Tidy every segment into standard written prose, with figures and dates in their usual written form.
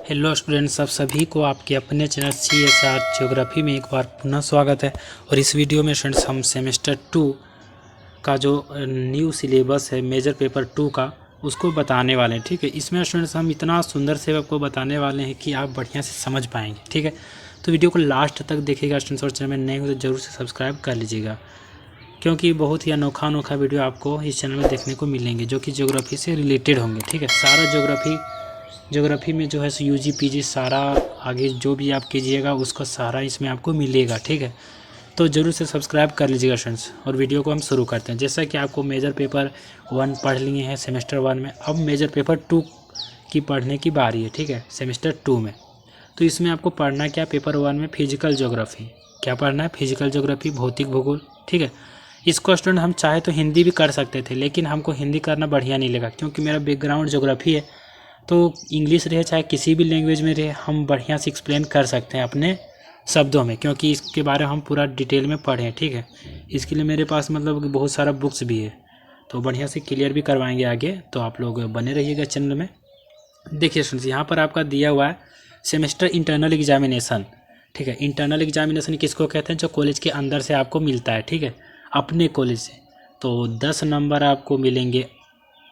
Hello students, आप सभी को आपके अपने चैनल CSR ज्योग्राफी में एक बार पुनः स्वागत है। और इस वीडियो में स्टूडेंट्स हम सेमेस्टर 2 का जो न्यू सिलेबस है मेजर पेपर 2 का उसको बताने वाले हैं। ठीक है, इसमें स्टूडेंट्स हम इतना सुंदर से आपको बताने वाले हैं कि आप बढ़िया से समझ पाएंगे। ठीक है, तो वीडियो को लास्ट तक देखिएगा स्टूडेंट्स, और चैनल में नए हो तो ज़रूर से सब्सक्राइब कर लीजिएगा, क्योंकि बहुत ही अनोखा वीडियो आपको इस चैनल में देखने को मिलेंगे जो कि ज्योग्राफी से रिलेटेड होंगे। ठीक है, सारा ज्योग्राफी में जो है UG PG सारा आगे जो भी आप कीजिएगा उसका सारा इसमें आपको मिलेगा। ठीक है, तो ज़रूर से सब्सक्राइब कर लीजिएगा फ्रेंड्स। और वीडियो को हम शुरू करते हैं। जैसा कि आपको मेजर पेपर 1 पढ़ लिए हैं सेमेस्टर 1 में, अब मेजर पेपर 2 की पढ़ने की बारी है। ठीक है, सेमेस्टर 2 में तो इसमें आपको पढ़ना क्या, पेपर 1 में फिजिकल ज्योग्राफी क्या पढ़ना है, फिजिकल ज्योग्राफी भौतिक भूगोल। ठीक है, इसको स्टूडेंट हम चाहे तो हिंदी भी कर सकते थे, लेकिन हमको हिंदी करना बढ़िया नहीं लगा, क्योंकि मेरा बैकग्राउंड ज्योग्राफी है। तो इंग्लिश रहे चाहे किसी भी लैंग्वेज में रहे, हम बढ़िया से एक्सप्लेन कर सकते हैं अपने शब्दों में, क्योंकि इसके बारे में हम पूरा डिटेल में पढ़े हैं। ठीक है, इसके लिए मेरे पास मतलब बहुत सारा बुक्स भी है, तो बढ़िया से क्लियर भी करवाएंगे आगे। तो आप लोग बने रहिएगा चैनल में। देखिए फ्रेंड्स, यहाँ पर आपका दिया हुआ है सेमेस्टर इंटरनल एग्जामिनेशन। ठीक है, इंटरनल एग्जामिनेशन किसको कहते हैं, जो कॉलेज के अंदर से आपको मिलता है। ठीक है, अपने कॉलेज से। तो 10 नंबर आपको मिलेंगे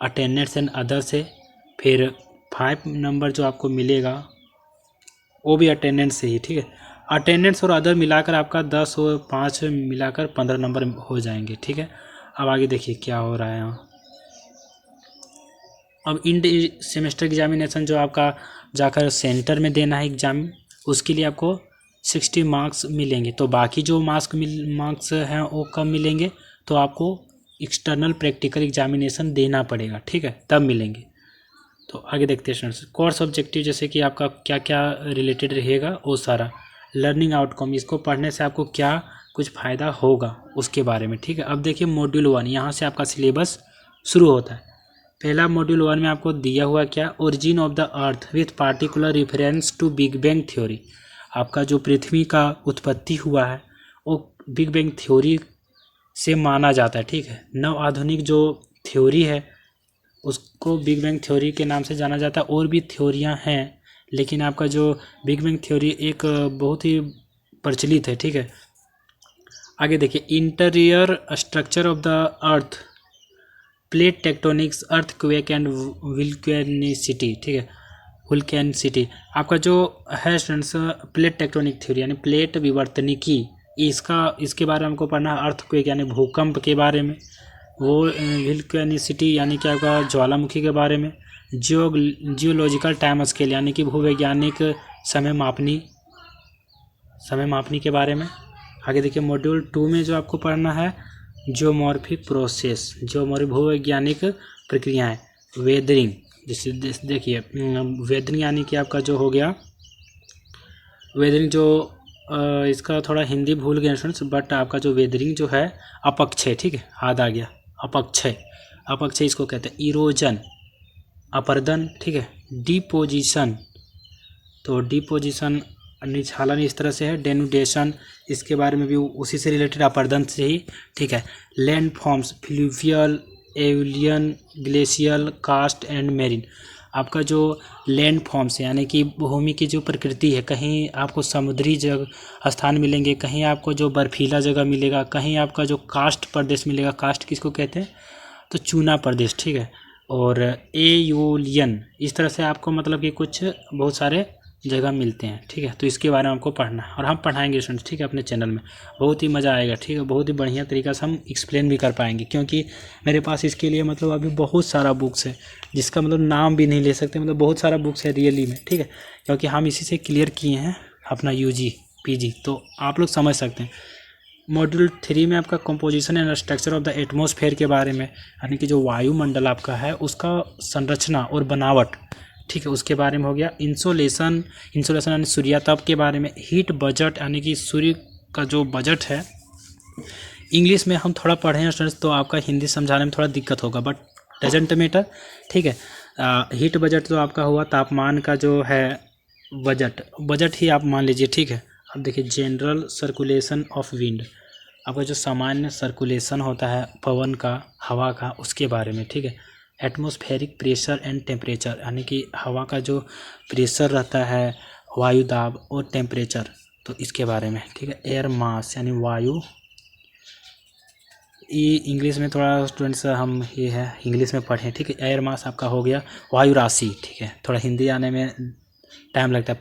अटेंडेंस एंड अदर से, फिर 5 नंबर जो आपको मिलेगा वो भी अटेंडेंस से ही। ठीक है, अटेंडेंस और अदर मिलाकर आपका 10 और 5 मिलाकर 15 नंबर हो जाएंगे। ठीक है, अब आगे देखिए क्या हो रहा है यहाँ। अब इंड सेमेस्टर एग्जामिनेशन जो आपका जाकर सेंटर में देना है एग्ज़ाम, उसके लिए आपको 60 मार्क्स मिलेंगे। तो बाकी जो मार्क्स हैं वो कम मिलेंगे, तो आपको एक्सटर्नल प्रैक्टिकल एग्जामिनेशन देना पड़ेगा। ठीक है, तब मिलेंगे। तो आगे देखते हैं स्टूडेंट्स, कोर्स ऑब्जेक्टिव जैसे कि आपका क्या क्या रिलेटेड रहेगा वो सारा, लर्निंग आउटकम, इसको पढ़ने से आपको क्या कुछ फ़ायदा होगा उसके बारे में। ठीक है, अब देखिए मॉड्यूल 1, यहाँ से आपका सिलेबस शुरू होता है। पहला मॉड्यूल 1 में आपको दिया हुआ क्या, origin of the earth with particular reference to big bang theory. आपका जो पृथ्वी का उत्पत्ति हुआ है वो बिग बैंग थ्योरी से माना जाता है। ठीक है, नव आधुनिक जो थ्योरी है उसको बिग बैंग थ्योरी के नाम से जाना जाता है। और भी थ्योरियां हैं, लेकिन आपका जो बिग बैंग थ्योरी एक बहुत ही प्रचलित है। ठीक है, आगे देखिए, interior structure of the earth, plate tectonics, earthquake and vulcanicity. ठीक है, वुल्केनिसिटी आपका जो है स्टूडेंट्स, प्लेट टेक्टोनिक थ्योरी यानी प्लेट विवर्तनिकी, इसके बारे में हमको पढ़ना है। अर्थक्वेक यानी भूकंप के बारे में, वो वुल्केनिसिटी यानी कि आपका ज्वालामुखी के बारे में, जियोलॉजिकल टाइम स्केल यानी कि भूवैज्ञानिक समय मापनी के बारे में। आगे देखिए मॉड्यूल 2 में जो आपको पढ़ना है जियोमॉर्फिक प्रोसेस, भूवैज्ञानिक प्रक्रियाएं, वेदरिंग। जैसे देखिए वेदरिंग यानी कि आपका जो हो गया वेदरिंग, जो इसका थोड़ा हिंदी भूल गए स्टूडेंट्स, बट आपका जो वेदरिंग जो है अपक्षय। ठीक है, याद आ गया, अपक्षय इसको कहते हैं। इरोजन अपर्दन। ठीक है, डिपोजिशन, तो डिपोजिशन निछालन इस तरह से है। डेनुडेशन, इसके बारे में भी उसी से रिलेटेड, अपर्दन से ही। ठीक है, landforms, fluvial, aeolian, glacial, karst and marine. आपका जो लैंड फॉर्म्स यानी कि भूमि की जो प्रकृति है, कहीं आपको समुद्री जगह स्थान मिलेंगे, कहीं आपको जो बर्फीला जगह मिलेगा, कहीं आपका जो कास्ट प्रदेश मिलेगा। कास्ट किसको कहते हैं, तो चूना प्रदेश। ठीक है, और एयूलियन, इस तरह से आपको मतलब कि कुछ बहुत सारे जगह मिलते हैं। ठीक है, तो इसके बारे में हमको पढ़ना है और हम पढ़ाएंगे स्टूडेंट्स। ठीक है, अपने चैनल में बहुत ही मज़ा आएगा। ठीक है, बहुत ही बढ़िया तरीका से हम एक्सप्लेन भी कर पाएंगे, क्योंकि मेरे पास इसके लिए मतलब अभी बहुत सारा बुक्स है, जिसका मतलब नाम भी नहीं ले सकते, मतलब बहुत सारा बुक्स है रियली में। ठीक है, क्योंकि हम इसी से क्लियर किए हैं अपना UG PG, तो आप लोग समझ सकते हैं। मॉड्यूल 3 में आपका composition and structure of the atmosphere के बारे में, यानी कि जो वायुमंडल आपका है उसका संरचना और बनावट। ठीक है, उसके बारे में हो गया। इंसोलेशन यानी सूर्यातप के बारे में। हीट बजट यानी कि सूर्य का जो बजट है, इंग्लिश में हम थोड़ा पढ़े हैं स्टूडेंट्स, तो आपका हिंदी समझाने में थोड़ा दिक्कत होगा, बट डजेंट मैटर। ठीक है, हीट बजट तो आपका हुआ तापमान का जो है बजट ही आप मान लीजिए। ठीक है, अब देखिए जनरल सर्कुलेशन ऑफ विंड, आपका जो सामान्य सर्कुलेशन होता है पवन का, हवा का, उसके बारे में। ठीक है, एटमॉस्फेरिक प्रेशर एंड टेम्परेचर, यानी कि हवा का जो प्रेशर रहता है, वायु दाब और टेम्परेचर, तो इसके बारे में, ठीक है। एयर मास यानी वायु, ये इंग्लिश में थोड़ा स्टूडेंट्स हम ये है इंग्लिश में पढ़ें, ठीक है। एयर मास आपका हो गया वायु राशि, ठीक है, थोड़ा हिंदी आने में टाइम लगता है।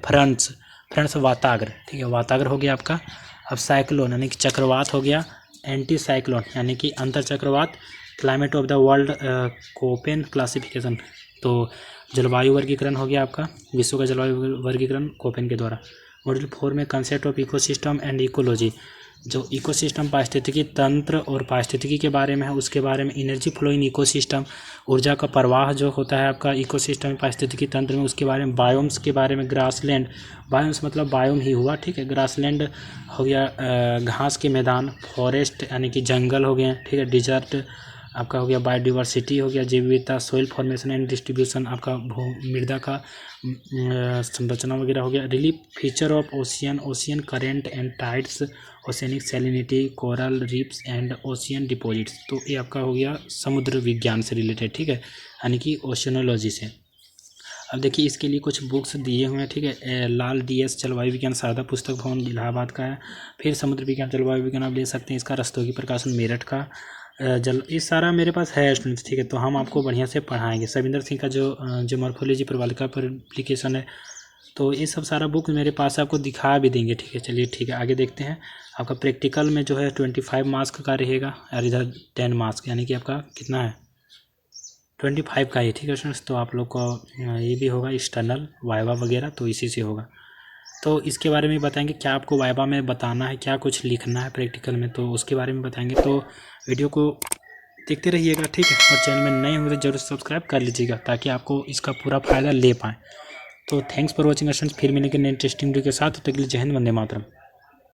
फ्रंट्स वाताग्र, ठीक है, वाताग्र हो गया आपका। अब साइक्लोन यानी कि चक्रवात हो गया। एंटी साइक्लोन यानी कि अंतर चक्रवात। Climate of the world Koppen classification, तो जलवायु वर्गीकरण हो गया आपका, विश्व का जलवायु वर्गीकरण कोपेन के द्वारा। मॉड्यूल 4 में concept of ecosystem and ecology, जो इकोसिस्टम पारिस्थितिकी तंत्र और पारिस्थितिकी के बारे में है, उसके बारे में। एनर्जी फ्लो इन इकोसिस्टम, ऊर्जा का प्रवाह जो होता है आपका इकोसिस्टम पारिस्थितिकी तंत्र में, उसके बारे में। बायोम्स के बारे में, ग्रासलैंड, बायोम्स मतलब बायोम ही हुआ, ठीक है। ग्रासलैंड हो गया घास के मैदान। फॉरेस्ट यानी कि जंगल हो गए, ठीक है। डिजर्ट आपका हो गया बायोडिवर्सिटी हो गया, जैव विविधता। सोइल फॉर्मेशन एंड डिस्ट्रीब्यूशन आपका मृदा का संरचना वगैरह हो गया। Relief feature of ocean current and tides, oceanic salinity, coral reefs and ocean deposits, तो ये आपका हो गया समुद्र विज्ञान से रिलेटेड, ठीक है, यानी कि ओशियनोलॉजी से। अब देखिए इसके लिए कुछ बुक्स दिए हुए हैं, ठीक है। लाल DS जलवायु विज्ञान शारदा पुस्तक भवन इलाहाबाद का है। फिर समुद्र विज्ञान जलवायु विज्ञान आप ले सकते हैं, इसका रस्तोगी प्रकाशन मेरठ का। ये सारा मेरे पास है स्टूडेंट्स, ठीक है, तो हम आपको बढ़िया से पढ़ाएंगे। सविंदर सिंह का जो मॉर्फोलॉजी प्रवालिका पर एप्लीकेशन है, तो ये सब सारा बुक मेरे पास आपको दिखा भी देंगे, ठीक है। चलिए ठीक है, आगे देखते हैं। आपका प्रैक्टिकल में जो है 25 मार्क्स का रहेगा और इधर 10 मार्क्स, यानी कि आपका कितना है 25 का ही, ठीक है स्टूडेंट्स। तो आप लोग को ये भी होगा एक्सटर्नल वाइवा वगैरह, तो इसी से होगा। तो इसके बारे में बताएंगे क्या आपको वाइवा में बताना है, क्या कुछ लिखना है प्रैक्टिकल में, तो उसके बारे में बताएंगे। तो वीडियो को देखते रहिएगा, ठीक है। और चैनल में नए होंगे तो जरूर सब्सक्राइब कर लीजिएगा, ताकि आपको इसका पूरा फ़ायदा ले पाएँ। तो थैंक्स फॉर वॉचिंग स्टूडेंट्स, फिर मिलेंगे नए इंटरेस्टिंग वीडियो के साथ। तब तक के लिए जय हिंद, वंदे मातरम।